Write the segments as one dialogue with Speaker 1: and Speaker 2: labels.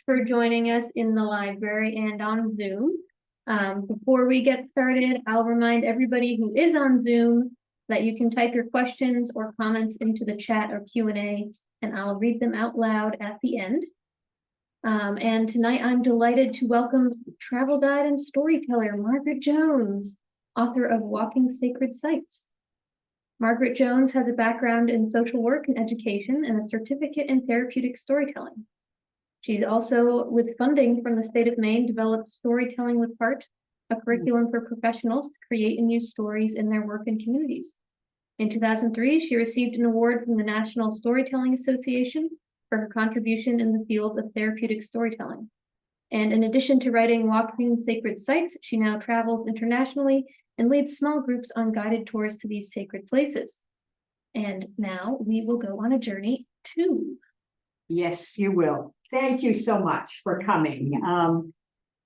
Speaker 1: for joining us in the library and on Zoom. Before we get started, I'll remind everybody who is on Zoom that you can type your questions or comments into the chat or Q&A, and I'll read them out loud at the end. And tonight I'm delighted to welcome travel guide and storyteller Margaret Jones, author of Walking Sacred Sites. Margaret Jones has a background in social work and education and a certificate in therapeutic storytelling. She's also, with funding from the state of Maine, developed Storytelling with Heart, a curriculum for professionals to create and use stories in their work and communities. In 2003, she received an award from the National Storytelling Association for her contribution in the field of therapeutic storytelling. And in addition to writing Walking Sacred Sites, she now travels internationally and leads small groups on guided tours to these sacred places. And now we will go on a journey too.
Speaker 2: Yes, you will. Thank you so much for coming.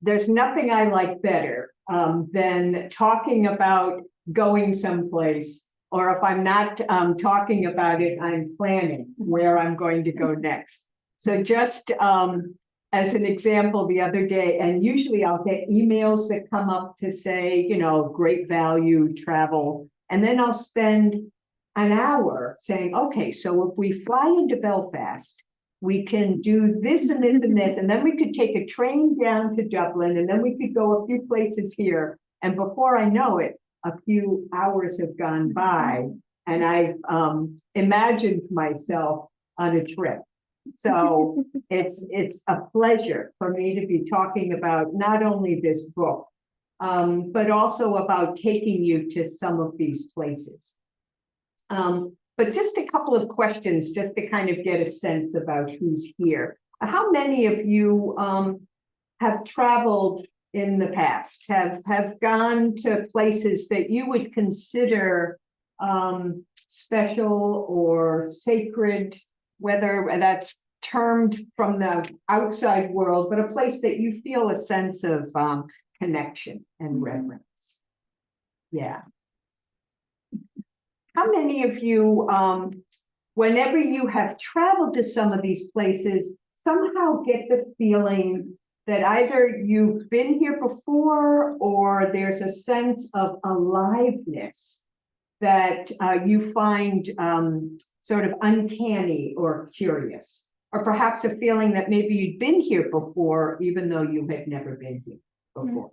Speaker 2: There's nothing I like better than talking about going someplace, or if I'm not talking about it, I'm planning where I'm going to go next. So just as an example, the other day, and usually I'll get emails that come up to say, you know, great value travel. And then I'll spend an hour saying, okay, so if we fly into Belfast, we can do this and this and this, and then we could take a train down to Dublin, and then we could go a few places here. And before I know it, a few hours have gone by, and I've imagined myself on a trip. So it's a pleasure for me to be talking about not only this book, but also about taking you to some of these places. But just a couple of questions just to kind of get a sense about who's here. How many of you have traveled in the past, have gone to places that you would consider special or sacred, whether that's termed from the outside world, but a place that you feel a sense of connection and reverence? Yeah. How many of you, whenever you have traveled to some of these places, somehow get the feeling that either you've been here before or there's a sense of aliveness that you find sort of uncanny or curious, or perhaps a feeling that maybe you'd been here before, even though you had never been here before?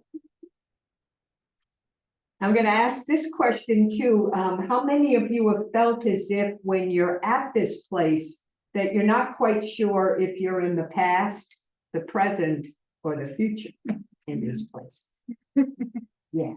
Speaker 2: I'm going to ask this question too. How many of you have felt as if when you're at this place that you're not quite sure if you're in the past, the present, or the future in this place? Yeah.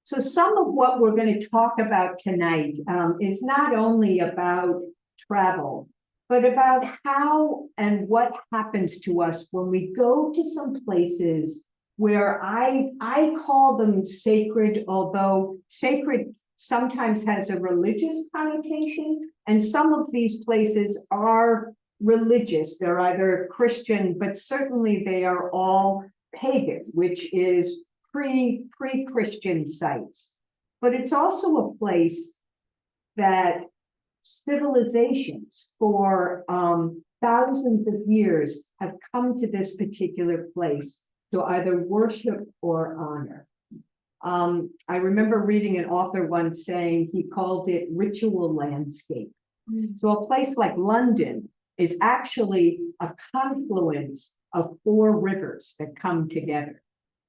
Speaker 2: So some of what we're going to talk about tonight is not only about travel, but about how and what happens to us when we go to some places where I call them sacred, although sacred sometimes has a religious connotation, and some of these places are religious. They're either Christian, but certainly they are all pagan, which is pre-Christian sites. But it's also a place that civilizations for thousands of years have come to this particular place to either worship or honor. I remember reading an author once saying he called it ritual landscape. So a place like London is actually a confluence of 4 rivers that come together.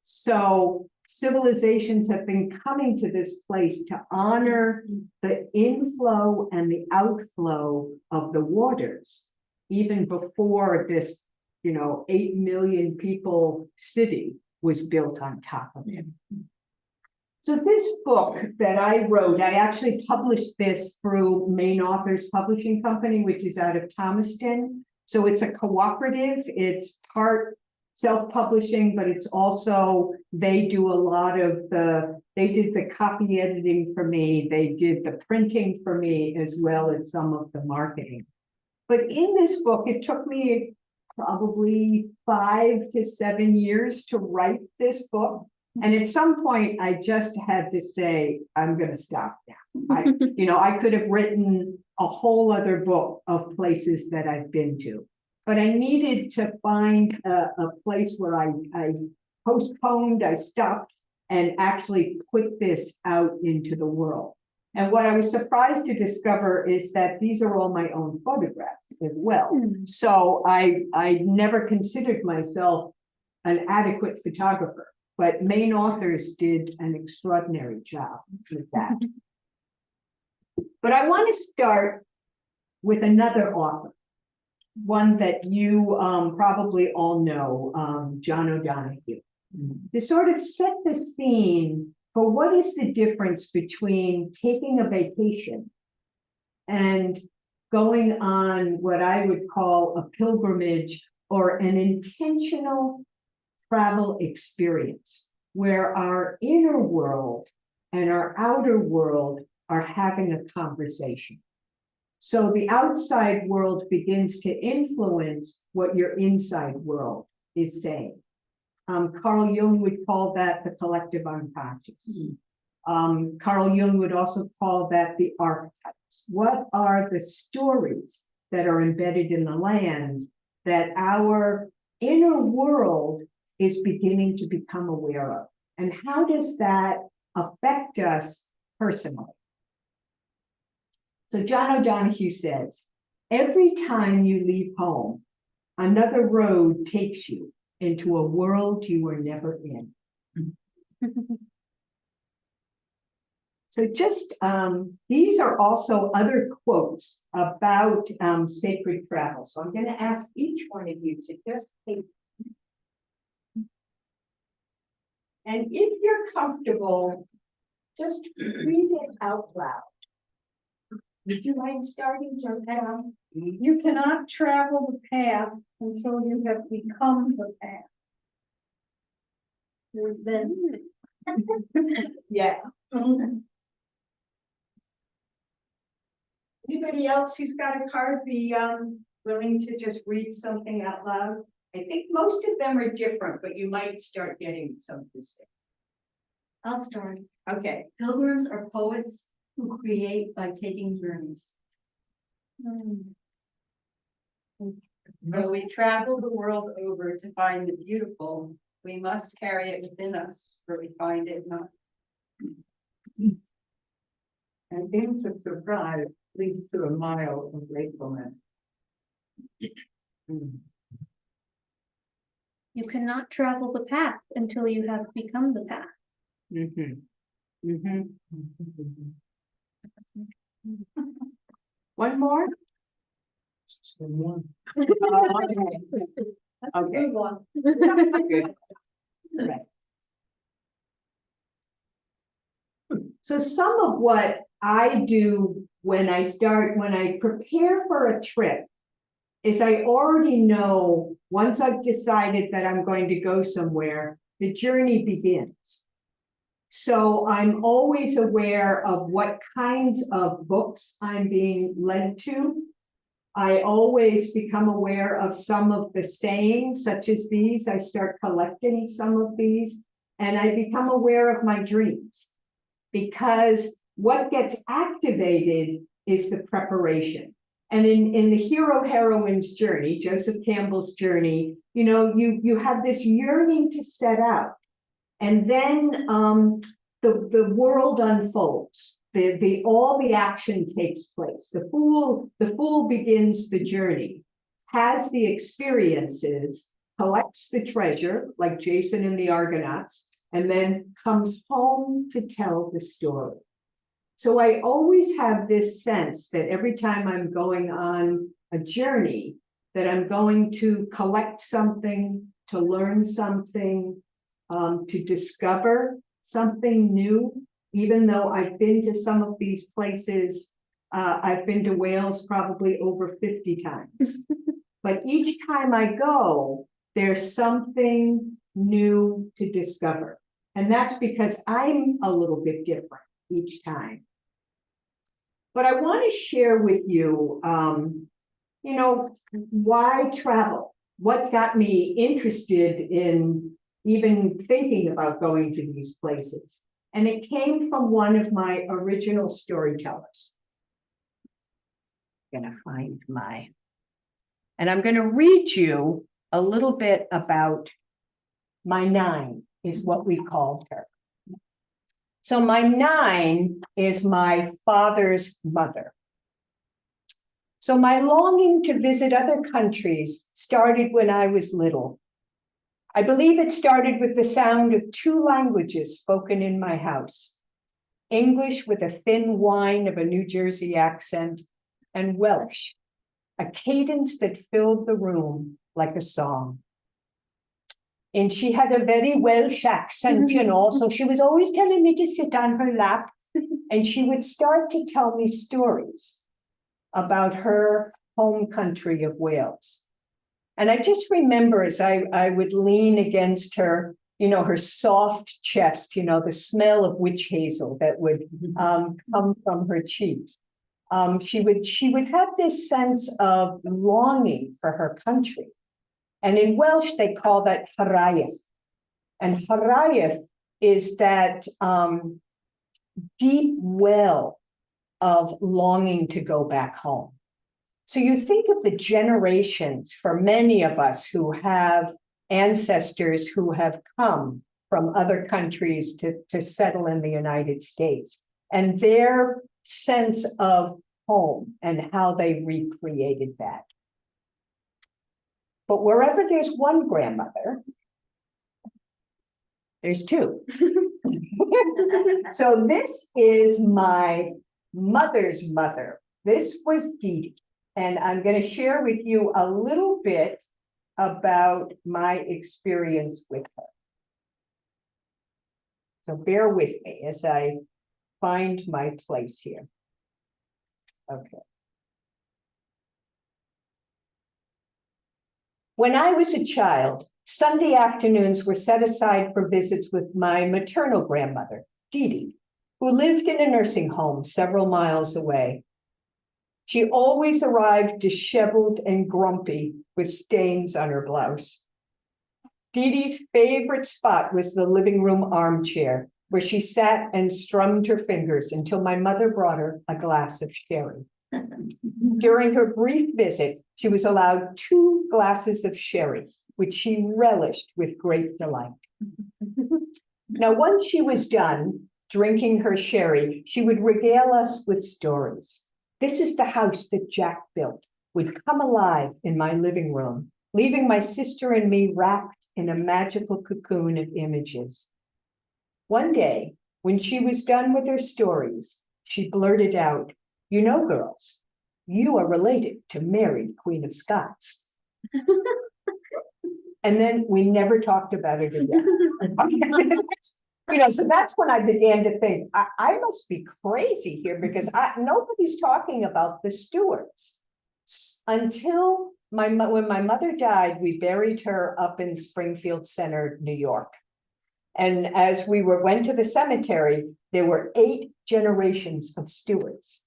Speaker 2: So civilizations have been coming to this place to honor the inflow and the outflow of the waters, even before this 8 million people city was built on top of it. So this book that I wrote, I actually published this through Maine Authors Publishing Company, which is out of Thomaston. So it's a cooperative. It's part self-publishing, but it's also, they do a lot of they did the copy editing for me. They did the printing for me, as well as some of the marketing. But in this book, it took me probably 5 to 7 years to write this book. And at some point, I just had to say, I'm going to stop now. I could have written a whole other book of places that I've been to. but I needed to find a place where I postponed, I stopped, and actually put this out into the world. And what I was surprised to discover is that these are all my own photographs as well. So I never considered myself an adequate photographer, but main authors did an extraordinary job with that. But I want to start with another author, one that you probably all know, John O'Donohue, to sort of set the scene for what is the difference between taking a vacation and going on what I would call a pilgrimage or an intentional travel experience, where our inner world and our outer world are having a conversation. So the outside world begins to influence what your inside world is saying. Carl Jung would call that the collective unconscious. Carl Jung would also call that the archetypes. What are the stories that are embedded in the land that our inner world is beginning to become aware of? And how does that affect us personally? So John O'Donohue says, every time you leave home, another road takes you into a world you were never in. So just, these are also other quotes about sacred travel. So I'm going to ask each one of you to just take. And if you're comfortable, just read it out loud. Would you mind starting, Josiah?
Speaker 3: You cannot travel the path until you have become the path. Resentment.
Speaker 2: Yeah. Anybody else who's got a card be willing to just read something out loud? I think most of them are different, but you might start getting some of this.
Speaker 4: I'll start.
Speaker 2: Okay.
Speaker 4: Pilgrims are poets who create by taking journeys.
Speaker 3: Though we travel the world over to find the beautiful, we must carry it within us, for we find it not.
Speaker 2: An inch of surprise leads to a mile of gratefulness.
Speaker 1: You cannot travel the path until you have become the path.
Speaker 2: One more?
Speaker 3: That's a
Speaker 2: Okay.
Speaker 3: good one.
Speaker 2: That's good. Right. So some of what I do when I prepare for a trip is I already know, once I've decided that I'm going to go somewhere, the journey begins. So I'm always aware of what kinds of books I'm being led to. I always become aware of some of the sayings, such as these. I start collecting some of these, and I become aware of my dreams, because what gets activated is the preparation. And in the hero-heroine's journey, Joseph Campbell's journey, you know, you have this yearning to set out, and then the world unfolds. All the action takes place. The fool begins the journey, has the experiences, collects the treasure, like Jason and the Argonauts, and then comes home to tell the story. So I always have this sense that every time I'm going on a journey, that I'm going to collect something, to learn something, to discover something new. Even though I've been to some of these places, I've been to Wales probably over 50 times. But each time I go, there's something new to discover. And that's because I'm a little bit different each time. But I want to share with you, you know, why travel? What got me interested in even thinking about going to these places? And it came from one of my original storytellers. I'm gonna find my, And I'm going to read you a little bit about my nine, is what we called her. So my nine is my father's mother. So my longing to visit other countries started when I was little. I believe it started with the sound of two languages spoken in my house: English with a thin whine of a New Jersey accent, and Welsh, a cadence that filled the room like a song. And she had a very Welsh accent, you know, so she was always telling me to sit on her lap, and she would start to tell me stories about her home country of Wales. And I just remember as I would lean against her, you know, her soft chest, you know, the smell of witch hazel that would come from her cheeks. She would have this sense of longing for her country. And in Welsh, they call that haraeth. And haraeth is that deep well of longing to go back home. So you think of the generations for many of us who have ancestors who have come from other countries to settle in the United States, and their sense of home and how they recreated that. But wherever there's one grandmother, there's two. So this is my mother's mother. This was Dee Dee. And I'm going to share with you a little bit about my experience with her. So bear with me as I find my place here. Okay. When I was a child, Sunday afternoons were set aside for visits with my maternal grandmother, Dee Dee, who lived in a nursing home several miles away. She always arrived disheveled and grumpy with stains on her blouse. Dee Dee's favorite spot was the living room armchair, where she sat and strummed her fingers until my mother brought her a glass of sherry. During her brief visit, she was allowed 2 glasses of sherry, which she relished with great delight. Now, once she was done drinking her sherry, she would regale us with stories. This is the house that Jack built, would come alive in my living room, leaving my sister and me wrapped in a magical cocoon of images. One day, when she was done with her stories, she blurted out, "You know, girls, you are related to Mary, Queen of Scots." And then we never talked about it again. You know, so that's when I began to think, I must be crazy here, because nobody's talking about the Stuarts. Until when my mother died, we buried her up in Springfield Center, New York. And as we went to the cemetery, there were 8 generations of Stuarts.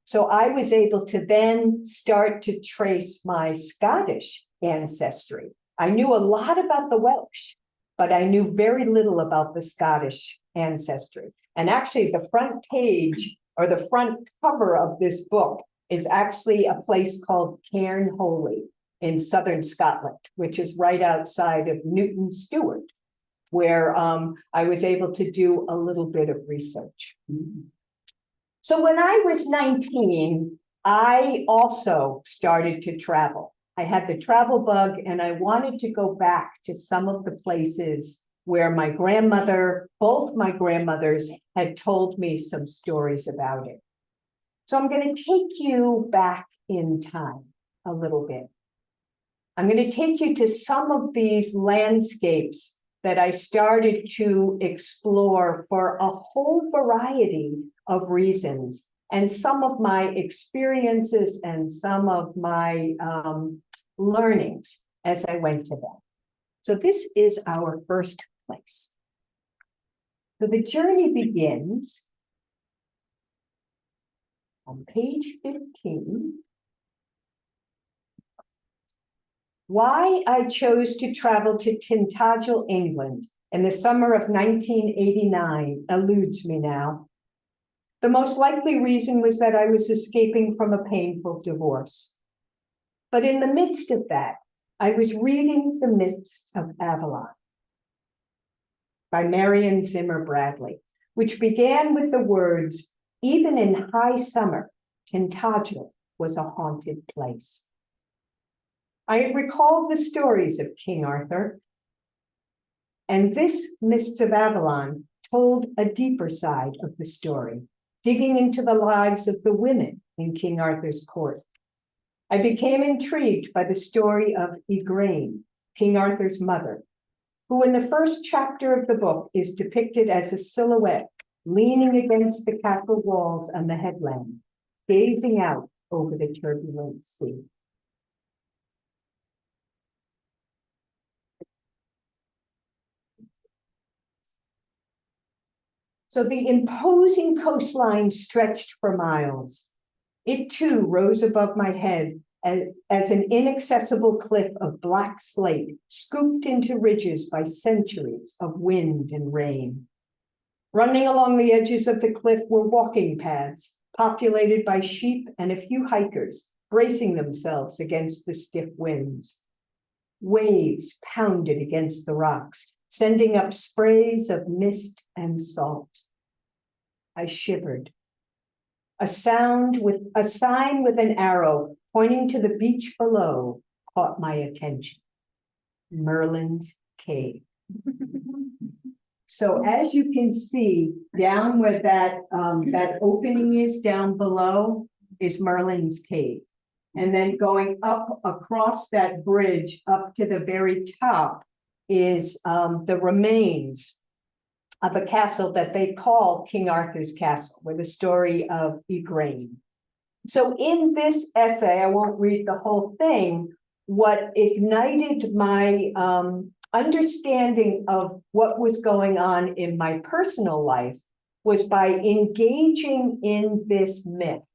Speaker 2: So I was able to then start to trace my Scottish ancestry. I knew a lot about the Welsh, but I knew very little about the Scottish ancestry. And actually the front page or the front cover of this book is actually a place called Cairnholy in southern Scotland, which is right outside of Newton Stewart, where I was able to do a little bit of research. So when I was 19, I also started to travel. I had the travel bug, and I wanted to go back to some of the places where my grandmother, both my grandmothers, had told me some stories about it. So I'm going to take you back in time a little bit. I'm going to take you to some of these landscapes that I started to explore for a whole variety of reasons, and some of my experiences and some of my learnings as I went to them. So this is our first place. So the journey begins on page 15. Why I chose to travel to Tintagel, England in the summer of 1989 eludes me now. The most likely reason was that I was escaping from a painful divorce. But in the midst of that, I was reading The Mists of Avalon by Marion Zimmer Bradley, which began with the words, "Even in high summer, Tintagel was a haunted place." I had recalled the stories of King Arthur, and this Mists of Avalon told a deeper side of the story, digging into the lives of the women in King Arthur's court. I became intrigued by the story of Igraine, King Arthur's mother, who in the first chapter of the book is depicted as a silhouette leaning against the castle walls on the headland, gazing out over the turbulent sea. So the imposing coastline stretched for miles. It too rose above my head as an inaccessible cliff of black slate, scooped into ridges by centuries of wind and rain. Running along the edges of the cliff were walking paths, populated by sheep and a few hikers, bracing themselves against the stiff winds. Waves pounded against the rocks, sending up sprays of mist and salt. I shivered. A sign with an arrow pointing to the beach below caught my attention. Merlin's Cave. So as you can see, down where that opening is down below is Merlin's Cave. And then going up across that bridge up to the very top is the remains of a castle that they call King Arthur's Castle, with the story of Igraine. So in this essay, I won't read the whole thing, what ignited my understanding of what was going on in my personal life was by engaging in this myth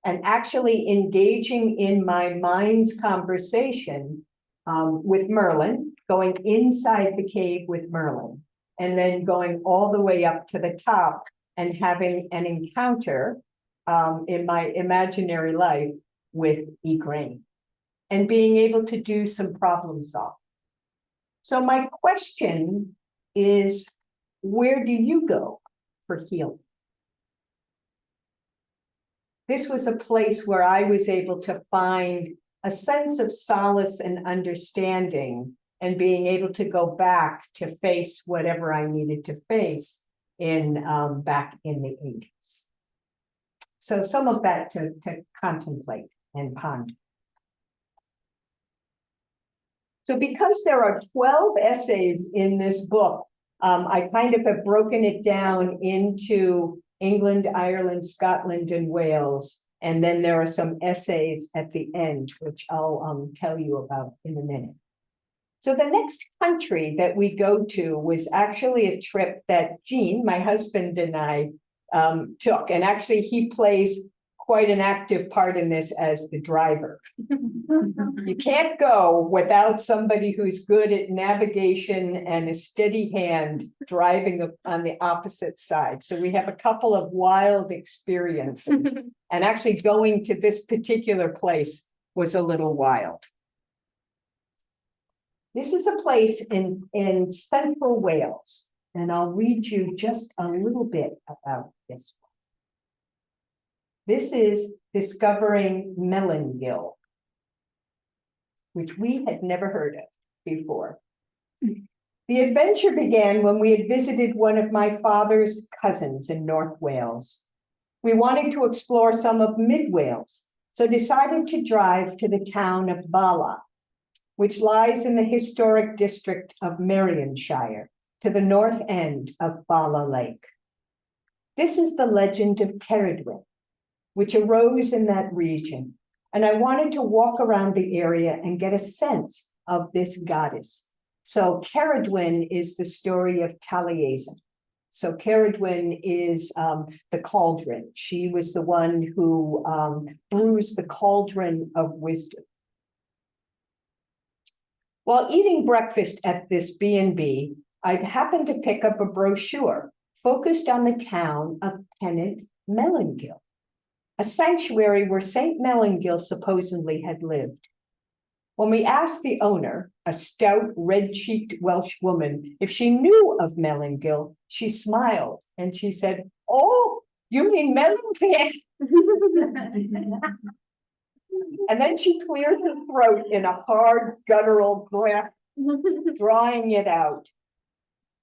Speaker 2: and actually engaging in my mind's conversation with Merlin, going inside the cave with Merlin, and then going all the way up to the top and having an encounter in my imaginary life with Igraine and being able to do some problem solving. So my question is, where do you go for healing? This was a place where I was able to find a sense of solace and understanding and being able to go back to face whatever I needed to face in back in the 80s. So some of that to contemplate and ponder. So because there are 12 essays in this book, I kind of have broken it down into England, Ireland, Scotland, and Wales. And then there are some essays at the end, which I'll tell you about in a minute. So the next country that we go to was actually a trip that Gene, my husband, and I took. And actually, he plays quite an active part in this as the driver. You can't go without somebody who's good at navigation and a steady hand driving on the opposite side. So we have a couple of wild experiences. And actually going to this particular place was a little wild. This is a place in central Wales, and I'll read you just a little bit about this one. This is discovering Melyngill, which we had never heard of before. The adventure began when we had visited one of my father's cousins in North Wales. We wanted to explore some of Mid Wales, so decided to drive to the town of Bala, which lies in the historic district of Merionshire, to the north end of Bala Lake. This is the legend of Ceridwen, which arose in that region, and I wanted to walk around the area and get a sense of this goddess. So Ceridwen is the story of Taliesin. So Ceridwen is the cauldron. She was the one who brews the cauldron of wisdom. While eating breakfast at this B&B, I happened to pick up a brochure focused on the town of Pennant Melyngill, a sanctuary where Saint Melyngill supposedly had lived. When we asked the owner, a stout, red-cheeked Welsh woman, if she knew of Mellingill, she smiled and she said, "Oh, you mean Mellingill?" And then she cleared her throat in a hard, guttural laugh, drawing it out.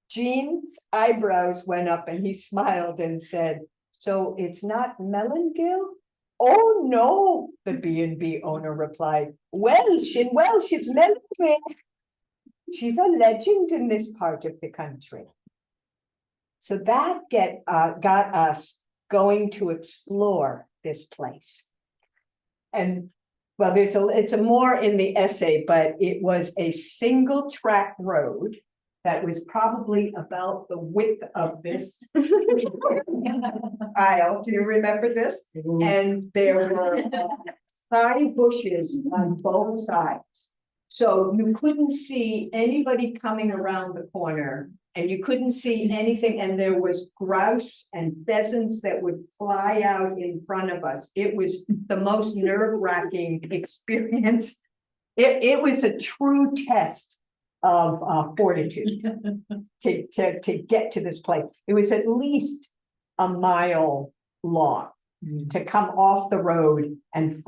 Speaker 2: Jean's eyebrows went up and he smiled and said, "So it's not Mellingill?" "Oh, no," the B&B owner replied. In Welsh, it's Mellingill. She's a legend in this part of the country." So that got us going to explore this place. And well, it's a more in the essay, but it was a single track road that was probably about the width of this aisle. Do you remember this? And there were high bushes on both sides. So you couldn't see anybody coming around the corner, and you couldn't see anything, and there was grouse and pheasants that would fly out in front of us. It was the most nerve-wracking experience. It was a true test of fortitude to get to this place. It was at least a mile long to come off the road and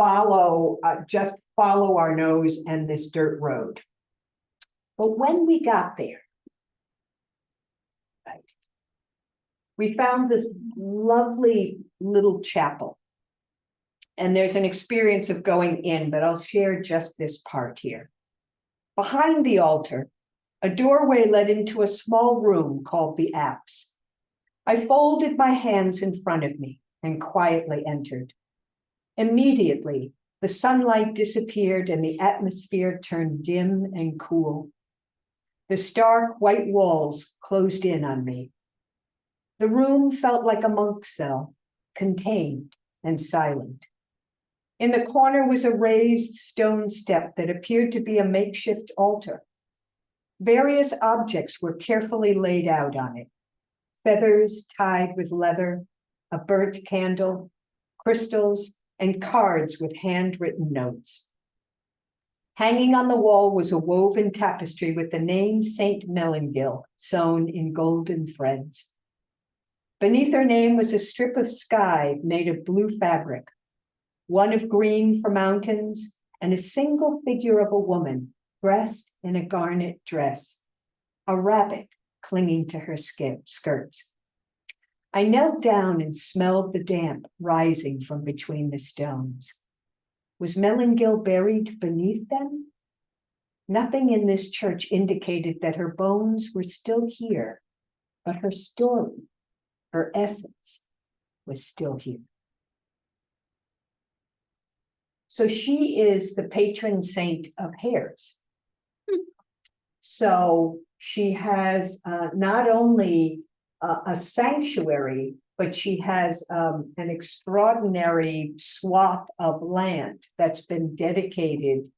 Speaker 2: just follow our nose and this dirt road. But when we got there, right, we found this lovely little chapel. And there's an experience of going in, but I'll share just this part here. Behind the altar, a doorway led into a small room called the apse. I folded my hands in front of me and quietly entered. Immediately, the sunlight disappeared and the atmosphere turned dim and cool. The stark white walls closed in on me. The room felt like a monk's cell, contained and silent. In the corner was a raised stone step that appeared to be a makeshift altar. Various objects were carefully laid out on it. Feathers tied with leather, a burnt candle, crystals, and cards with handwritten notes. Hanging on the wall was a woven tapestry with the name Saint Mellingill sewn in golden threads. Beneath her name was a strip of sky made of blue fabric, one of green for mountains, and a single figure of a woman dressed in a garnet dress, a rabbit clinging to her skirts. I knelt down and smelled the damp rising from between the stones. Was Mellingill buried beneath them? Nothing in this church indicated that her bones were still here, but her story, her essence, was still here. So she is the patron saint of hares. So she has not only a sanctuary, but she has an extraordinary swath of land that's been dedicated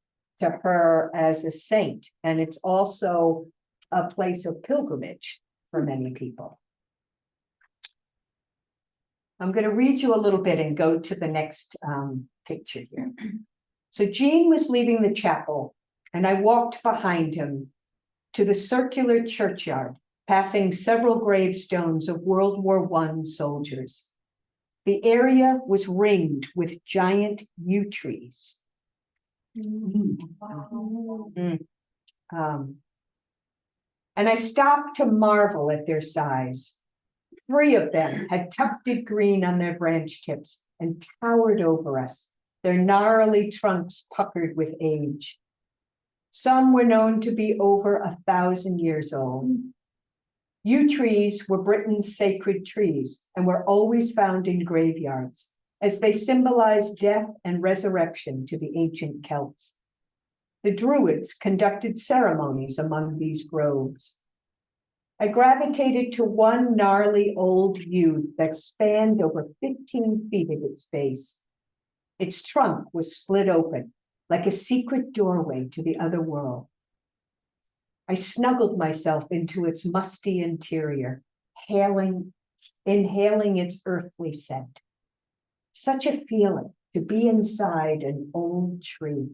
Speaker 2: to her as a saint. And it's also a place of pilgrimage for many people. I'm going to read you a little bit and go to the next picture here. So Jean was leaving the chapel, and I walked behind him to the circular churchyard, passing several gravestones of World War I soldiers. The area was ringed with giant yew trees. And I stopped to marvel at their size. 3 of them had tufted green on their branch tips and towered over us, their gnarly trunks puckered with age. Some were known to be over 1,000 years old. Yew trees were Britain's sacred trees and were always found in graveyards, as they symbolized death and resurrection to the ancient Celts. The Druids conducted ceremonies among these groves. I gravitated to one gnarly old yew that spanned over 15 feet at its base. Its trunk was split open, like a secret doorway to the other world. I snuggled myself into its musty interior, inhaling its earthly scent. Such a feeling to be inside an old tree.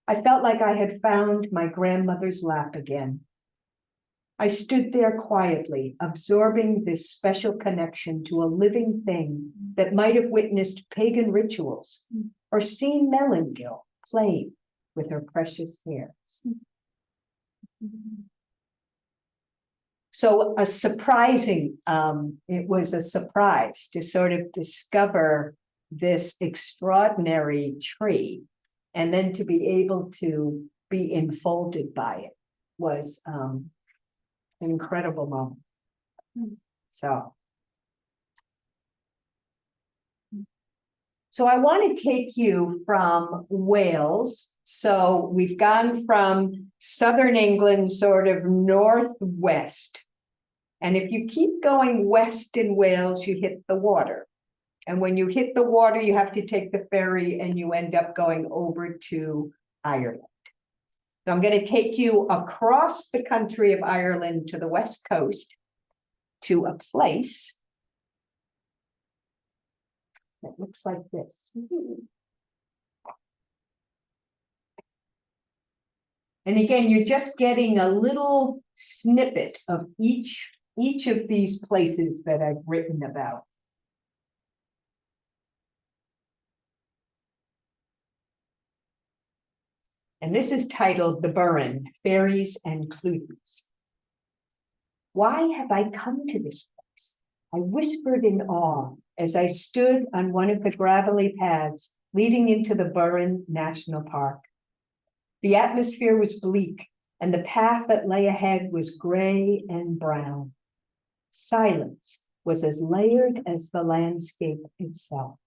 Speaker 2: I felt like I had found my grandmother's lap again. I stood there quietly, absorbing this special connection to a living thing that might have witnessed pagan rituals or seen Melangil play with her precious hairs. So it was a surprise to sort of discover this extraordinary tree, and then to be able to be enfolded by it was an incredible moment. So I want to take you from Wales. So we've gone from southern England, sort of northwest. And if you keep going west in Wales, you hit the water. And when you hit the water, you have to take the ferry and you end up going over to Ireland. So I'm going to take you across the country of Ireland to the west coast to a place that looks like this. And again, you're just getting a little snippet of each of these places that I've written about. And this is titled The Burren, Fairies and Clues. Why have I come to this place? I whispered in awe as I stood on one of the gravelly paths leading into the Burren National Park. The atmosphere was bleak, and the path that lay ahead was gray and brown. Silence was as layered as the landscape itself.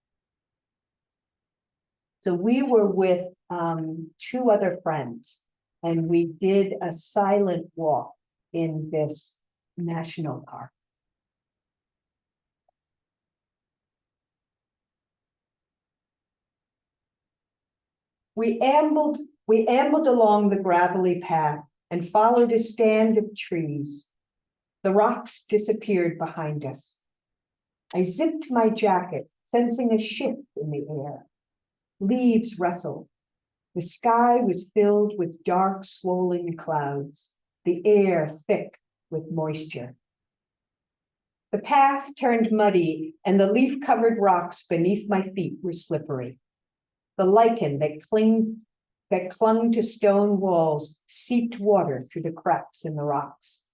Speaker 2: So we were with two other friends, and we did a silent walk in this national park. We ambled along the gravelly path and followed a stand of trees. The rocks disappeared behind us. I zipped my jacket, sensing a shift in the air. Leaves rustled. The sky was filled with dark, swollen clouds, the air thick with moisture. The path turned muddy, and the leaf-covered rocks beneath my feet were slippery. The lichen that clung to stone walls seeped water through the cracks in the rocks.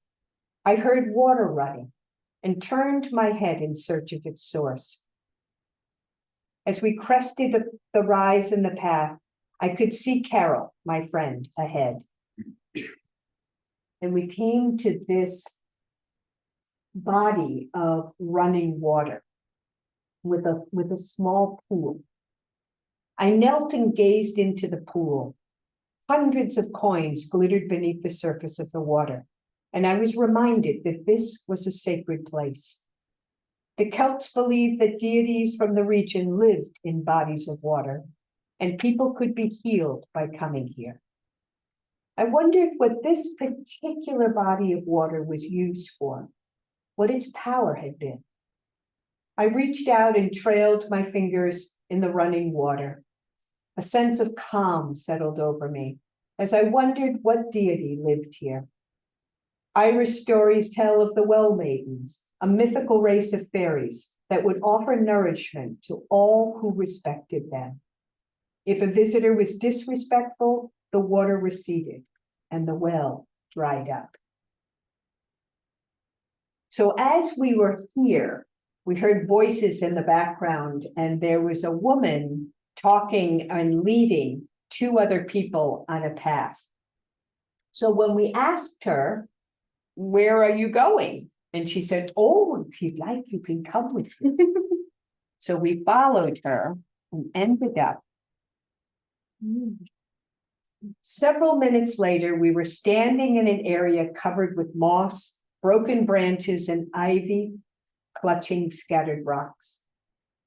Speaker 2: I heard water running and turned my head in search of its source. As we crested the rise in the path, I could see Carol, my friend, ahead. And we came to this body of running water with a small pool. I knelt and gazed into the pool. Hundreds of coins glittered beneath the surface of the water, and I was reminded that this was a sacred place. The Celts believed that deities from the region lived in bodies of water, and people could be healed by coming here. I wondered what this particular body of water was used for, what its power had been. I reached out and trailed my fingers in the running water. A sense of calm settled over me as I wondered what deity lived here. Irish stories tell of the Well Maidens, a mythical race of fairies that would offer nourishment to all who respected them. If a visitor was disrespectful, the water receded and the well dried up. So as we were here, we heard voices in the background, and there was a woman talking and leading two other people on a path. So when we asked her, "Where are you going?" And she said, "Oh, if you'd like, you can come with me." So we followed her and ended up. Several minutes later, we were standing in an area covered with moss, broken branches, and ivy clutching scattered rocks.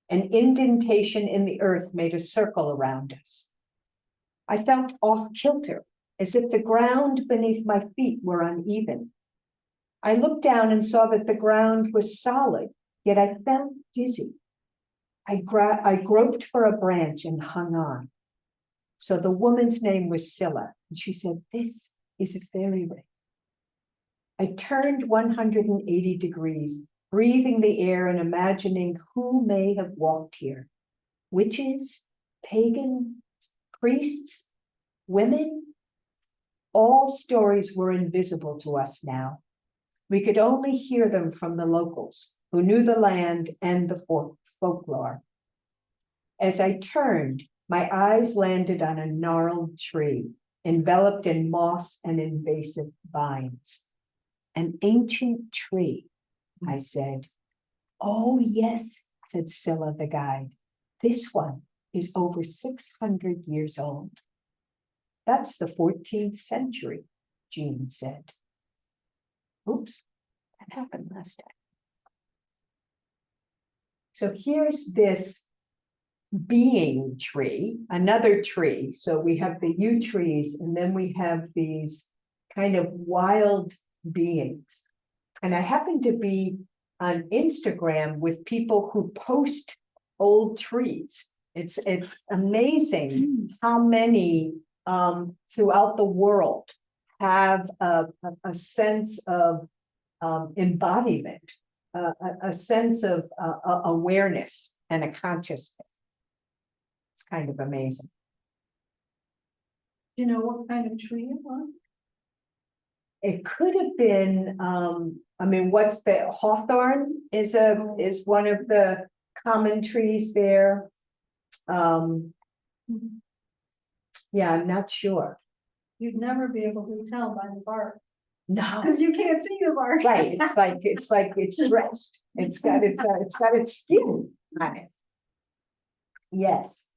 Speaker 2: An indentation in the earth made a circle around us. I felt off kilter, as if the ground beneath my feet were uneven. I looked down and saw that the ground was solid, yet I felt dizzy. I groped for a branch and hung on. So the woman's name was Scylla, and she said, "This is a fairy ring." I turned 180 degrees, breathing the air and imagining who may have walked here. Witches, pagan, priests, women. All stories were invisible to us now. We could only hear them from the locals who knew the land and the folklore. As I turned, my eyes landed on a gnarled tree, enveloped in moss and invasive vines. An ancient tree, I said. "Oh, yes," said Scylla the guide. "This one is over 600 years old." "That's the 14th century, Jean said. Oops, that happened last time. So here's this being tree, another tree. So we have the yew trees, and then we have these kind of wild beings. And I happen to be on Instagram with people who post old trees. It's amazing how many throughout the world have a sense of embodiment, a sense of awareness and a consciousness. It's kind of amazing.
Speaker 3: You know what kind of tree it was?
Speaker 2: It could have been, I mean, what's the hawthorn is one of the common trees there. Yeah, I'm not sure.
Speaker 4: You'd never be able to tell by the bark,
Speaker 2: No,
Speaker 4: because you can't see the bark.
Speaker 2: right. It's like it's dressed. It's got its skin on it. Yes.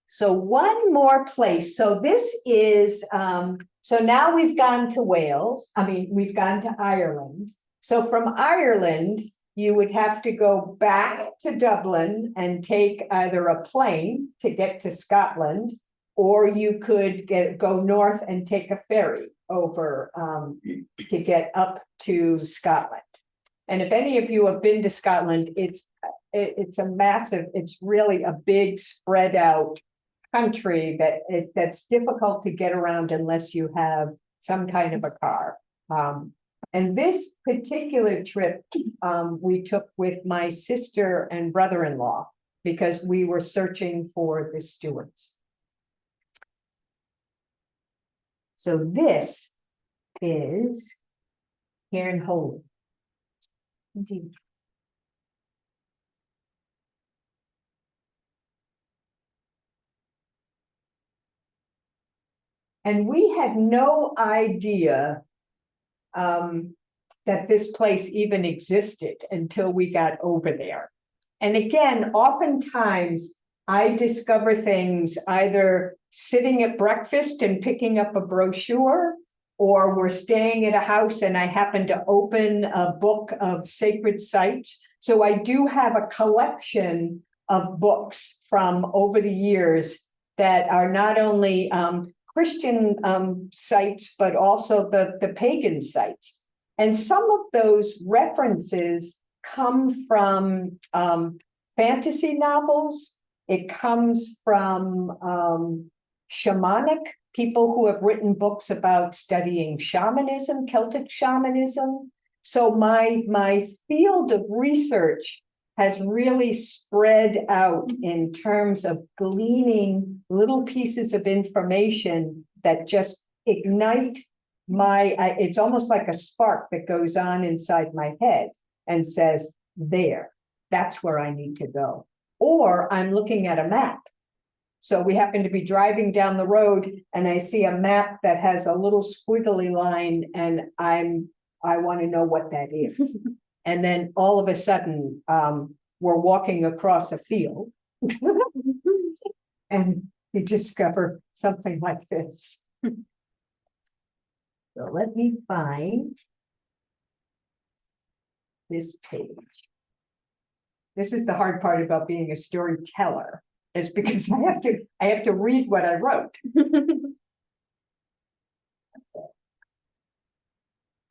Speaker 2: So one more place. So this is, so now we've gone to Wales. I mean, we've gone to Ireland. So from Ireland, you would have to go back to Dublin and take either a plane to get to Scotland, or you could go north and take a ferry over to get up to Scotland. And if any of you have been to Scotland, it's a massive, it's really a big spread out country that's difficult to get around unless you have some kind of a car. And this particular trip we took with my sister and brother-in-law because we were searching for the Stuarts. So this is here in Hallowed. Indeed. And we had no idea that this place even existed until we got over there. And again, oftentimes I discover things either sitting at breakfast and picking up a brochure, or we're staying at a house and I happen to open a book of sacred sites. So I do have a collection of books from over the years that are not only Christian sites, but also the pagan sites. And some of those references come from fantasy novels. It comes from shamanic people who have written books about studying shamanism, Celtic shamanism. So my field of research has really spread out in terms of gleaning little pieces of information that just ignite it's almost like a spark that goes on inside my head and says, that's where I need to go. Or I'm looking at a map. So we happen to be driving down the road and I see a map that has a little squiggly line and I want to know what that is. And then all of a sudden, we're walking across a field and you discover something like this. So let me find this page. This is the hard part about being a storyteller, is because I have to read what I wrote.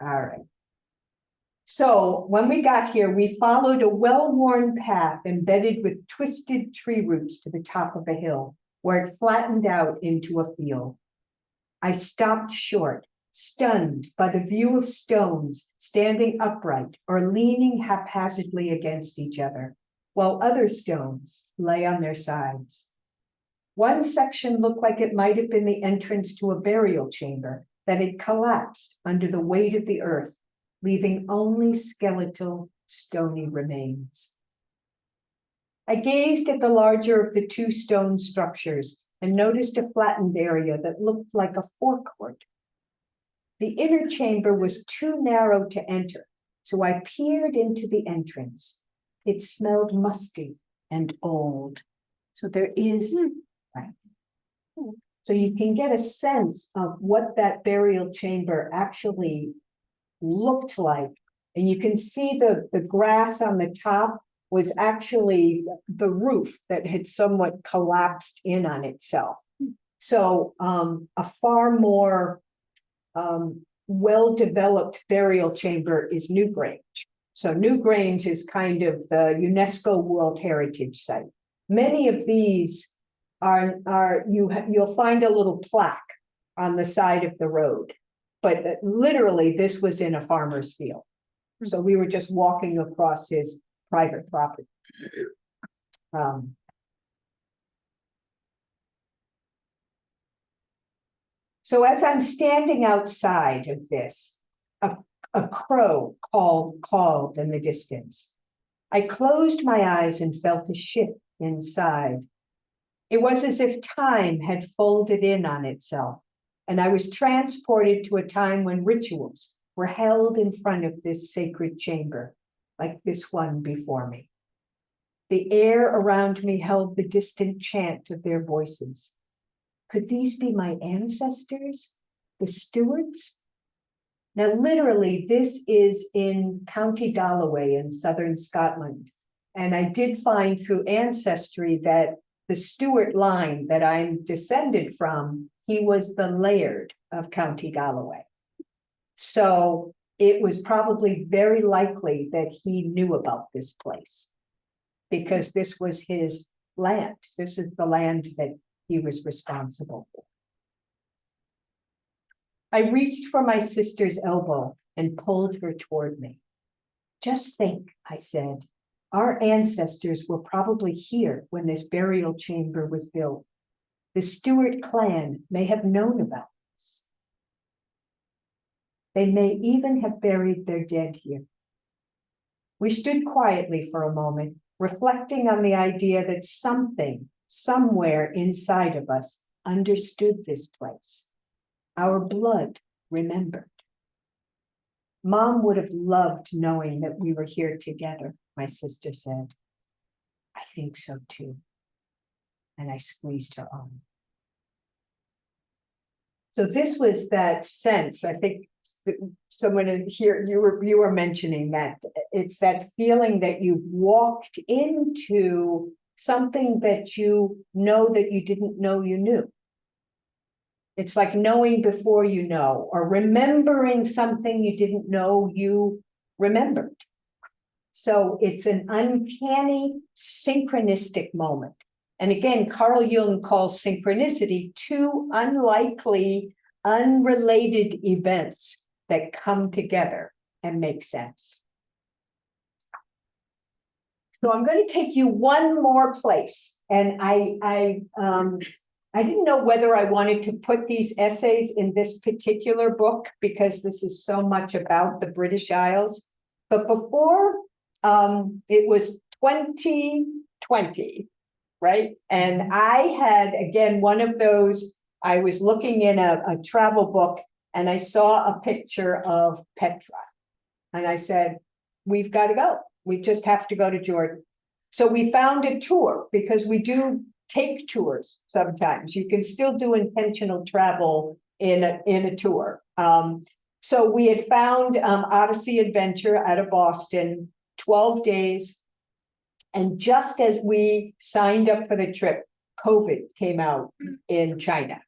Speaker 2: All right. So when we got here, we followed a well-worn path embedded with twisted tree roots to the top of a hill, where it flattened out into a field. I stopped short, stunned by the view of stones standing upright or leaning haphazardly against each other, while other stones lay on their sides. One section looked like it might have been the entrance to a burial chamber that had collapsed under the weight of the earth, leaving only skeletal, stony remains. I gazed at the larger of the two stone structures and noticed a flattened area that looked like a forecourt. The inner chamber was too narrow to enter, so I peered into the entrance. It smelled musty and old. So there is, right. So you can get a sense of what that burial chamber actually looked like. And you can see the grass on the top was actually the roof that had somewhat collapsed in on itself. So a far more well-developed burial chamber is Newgrange. So Newgrange is kind of the UNESCO World Heritage Site. Many of these you'll find a little plaque on the side of the road, but literally this was in a farmer's field. So we were just walking across his private property. So as I'm standing outside of this, a crow called in the distance. I closed my eyes and felt a shift inside. It was as if time had folded in on itself, and I was transported to a time when rituals were held in front of this sacred chamber, like this one before me. The air around me held the distant chant of their voices. Could these be my ancestors, the stewards? Now, literally, this is in County Galloway in southern Scotland. And I did find through ancestry that the Stuart line that I'm descended from, he was the laird of County Galloway. So it was probably very likely that he knew about this place because this was his land. This is the land that he was responsible for. I reached for my sister's elbow and pulled her toward me. Just think, I said, our ancestors were probably here when this burial chamber was built. The Stuart clan may have known about this. They may even have buried their dead here. We stood quietly for a moment, reflecting on the idea that something, somewhere inside of us, understood this place. Our blood remembered. Mom would have loved knowing that we were here together, my sister said. I think so too. And I squeezed her arm. So this was that sense, I think someone here, you were mentioning that it's that feeling that you've walked into something that you know that you didn't know you knew. It's like knowing before you know, or remembering something you didn't know you remembered. So it's an uncanny synchronistic moment. And again, Carl Jung calls synchronicity two unlikely, unrelated events that come together and make sense. So I'm going to take you one more place. And I didn't know whether I wanted to put these essays in this particular book because this is so much about the British Isles. But before it was 2020, right? And I had, again, one of those, I was looking in a travel book and I saw a picture of Petra. And I said, we've got to go. We just have to go to Jordan. So we found a tour because we do take tours sometimes. You can still do intentional travel in a tour. So we had found Odyssey Adventure out of Boston, 12 days. And just as we signed up for the trip, COVID came out in China.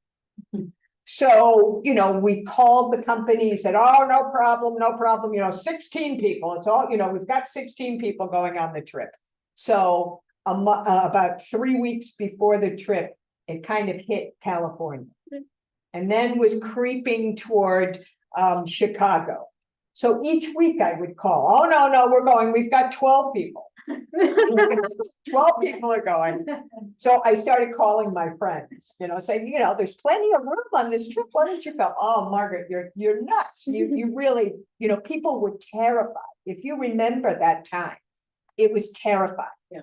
Speaker 2: So, we called the company and said, oh, no problem, 16 people, it's all, we've got 16 people going on the trip. So, about 3 weeks before the trip, it kind of hit California. And then was creeping toward Chicago. So each week I would call, oh, no, we're going, we've got 12 people. 12 people are going. So I started calling my friends, saying, there's plenty of room on this trip. Why don't you go? Oh, Margaret, you're nuts. You really, people were terrified. If you remember that time, it was terrifying.
Speaker 3: Yeah.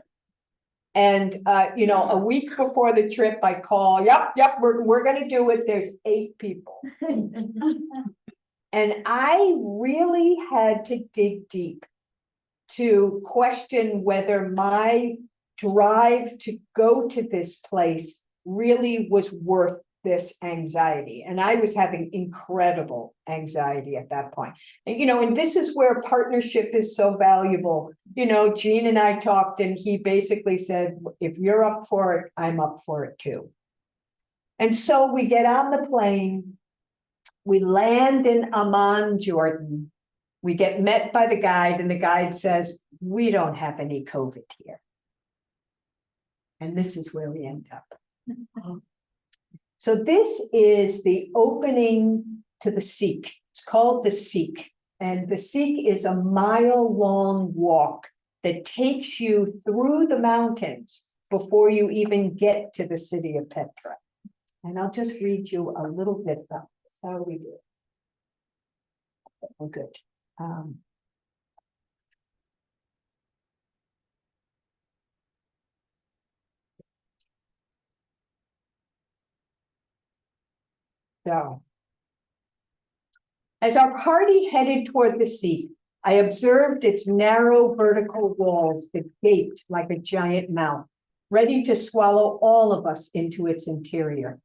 Speaker 2: And, a week before the trip, I call, yep, we're going to do it. There's 8 people. And I really had to dig deep to question whether my drive to go to this place really was worth this anxiety. And I was having incredible anxiety at that point. And this is where partnership is so valuable. Gene and I talked, and he basically said, if you're up for it, I'm up for it too. And so we get on the plane, we land in Amman, Jordan. We get met by the guide, and the guide says, we don't have any COVID here. And this is where we end up. So this is the opening to the Seek. It's called the Seek. And the Seek is a mile-long walk that takes you through the mountains before you even get to the city of Petra. And I'll just read you a little bit about this. How do we do it? Oh, good. So, as our party headed toward the sea, I observed its narrow vertical walls that gaped like a giant mouth, ready to swallow all of us into its interior.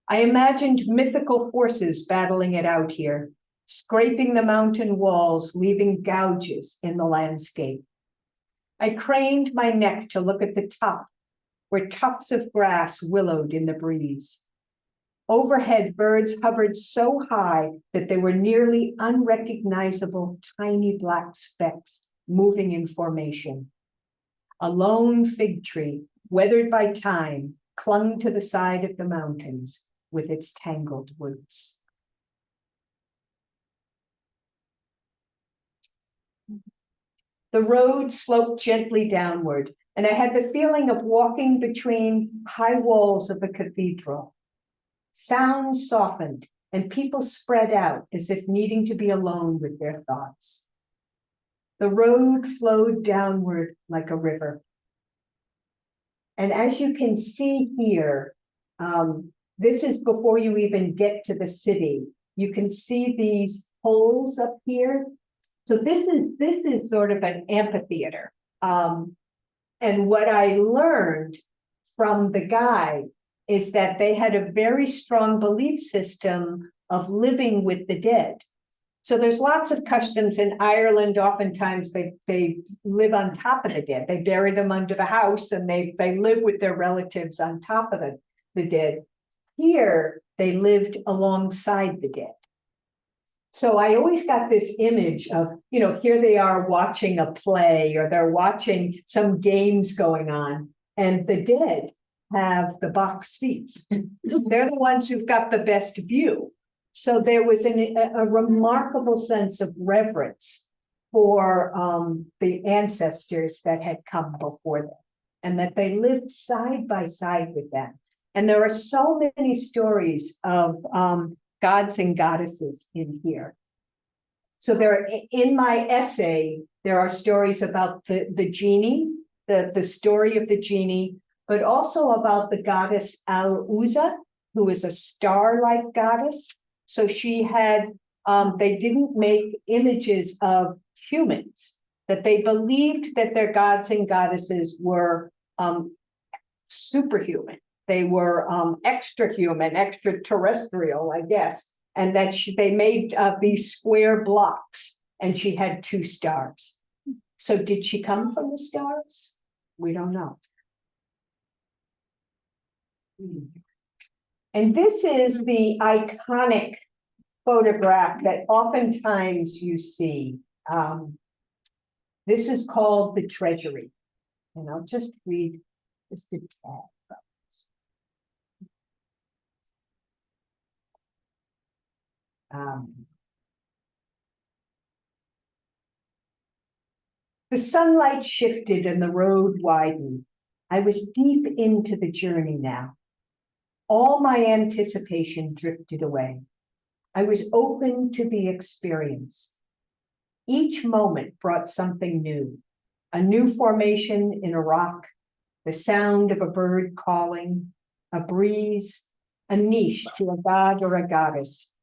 Speaker 2: I imagined mythical forces battling it out here, scraping the mountain walls, leaving gouges in the landscape. I craned my neck to look at the top, where tufts of grass willowed in the breeze. Overhead, birds hovered so high that they were nearly unrecognizable tiny black specks moving in formation. A lone fig tree, weathered by time, clung to the side of the mountains with its tangled roots. The road sloped gently downward, and I had the feeling of walking between high walls of a cathedral. Sounds softened, and people spread out as if needing to be alone with their thoughts. The road flowed downward like a river. And as you can see here, this is before you even get to the city. You can see these holes up here. So this is sort of an amphitheater. And what I learned from the guide is that they had a very strong belief system of living with the dead. So there's lots of customs in Ireland. Oftentimes they live on top of the dead. They bury them under the house, and they live with their relatives on top of the dead. Here, they lived alongside the dead. So I always got this image of, here they are watching a play, or they're watching some games going on, and the dead have the box seats. They're the ones who've got the best view. So there was a remarkable sense of reverence for the ancestors that had come before them, and that they lived side by side with them. And there are so many stories of gods and goddesses in here. So in my essay, there are stories about the genie, the story of the genie, but also about the goddess Al-Uza, who is a star-like goddess. So she had, they didn't make images of humans, that they believed that their gods and goddesses were superhuman. They were extra human, extraterrestrial, I guess. And that they made these square blocks, and she had 2 stars. So did she come from the stars? We don't know. And this is the iconic photograph that oftentimes you see. This is called the treasury. And I'll just read just a tad about this. The sunlight shifted and the road widened. I was deep into the journey now. All my anticipation drifted away. I was open to the experience. Each moment brought something new, a new formation in a rock, the sound of a bird calling, a breeze, a niche to a god or a goddess,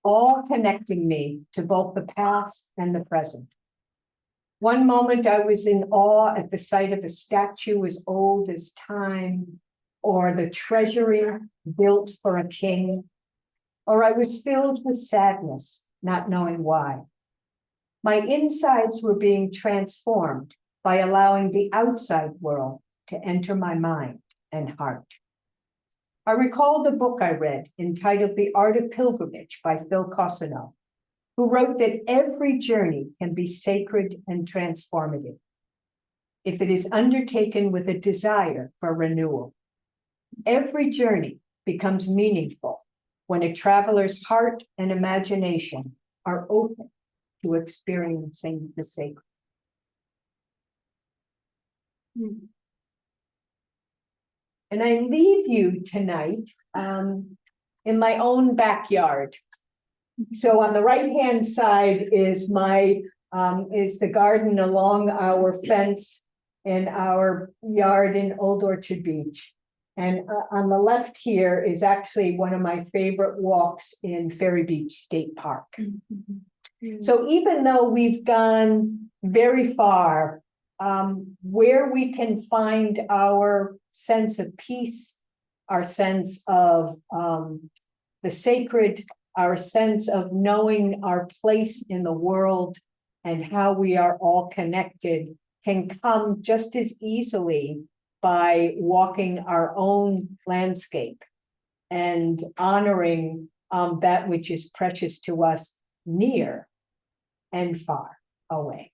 Speaker 2: all connecting me to both the past and the present. One moment I was in awe at the sight of a statue as old as time, or the treasury built for a king, or I was filled with sadness, not knowing why. My insides were being transformed by allowing the outside world to enter my mind and heart. I recall the book I read entitled The Art of Pilgrimage by Phil Cossino, who wrote that every journey can be sacred and transformative if it is undertaken with a desire for renewal. Every journey becomes meaningful when a traveler's heart and imagination are open to experiencing the sacred. And I leave you tonight in my own backyard. So on the right-hand side is is the garden along our fence in our yard in Old Orchard Beach. And on the left here is actually one of my favorite walks in Ferry Beach State Park. So even though we've gone very far, where we can find our sense of peace, our sense of the sacred, our sense of knowing our place in the world and how we are all connected can come just as easily by walking our own landscape and honoring that which is precious to us near and far away.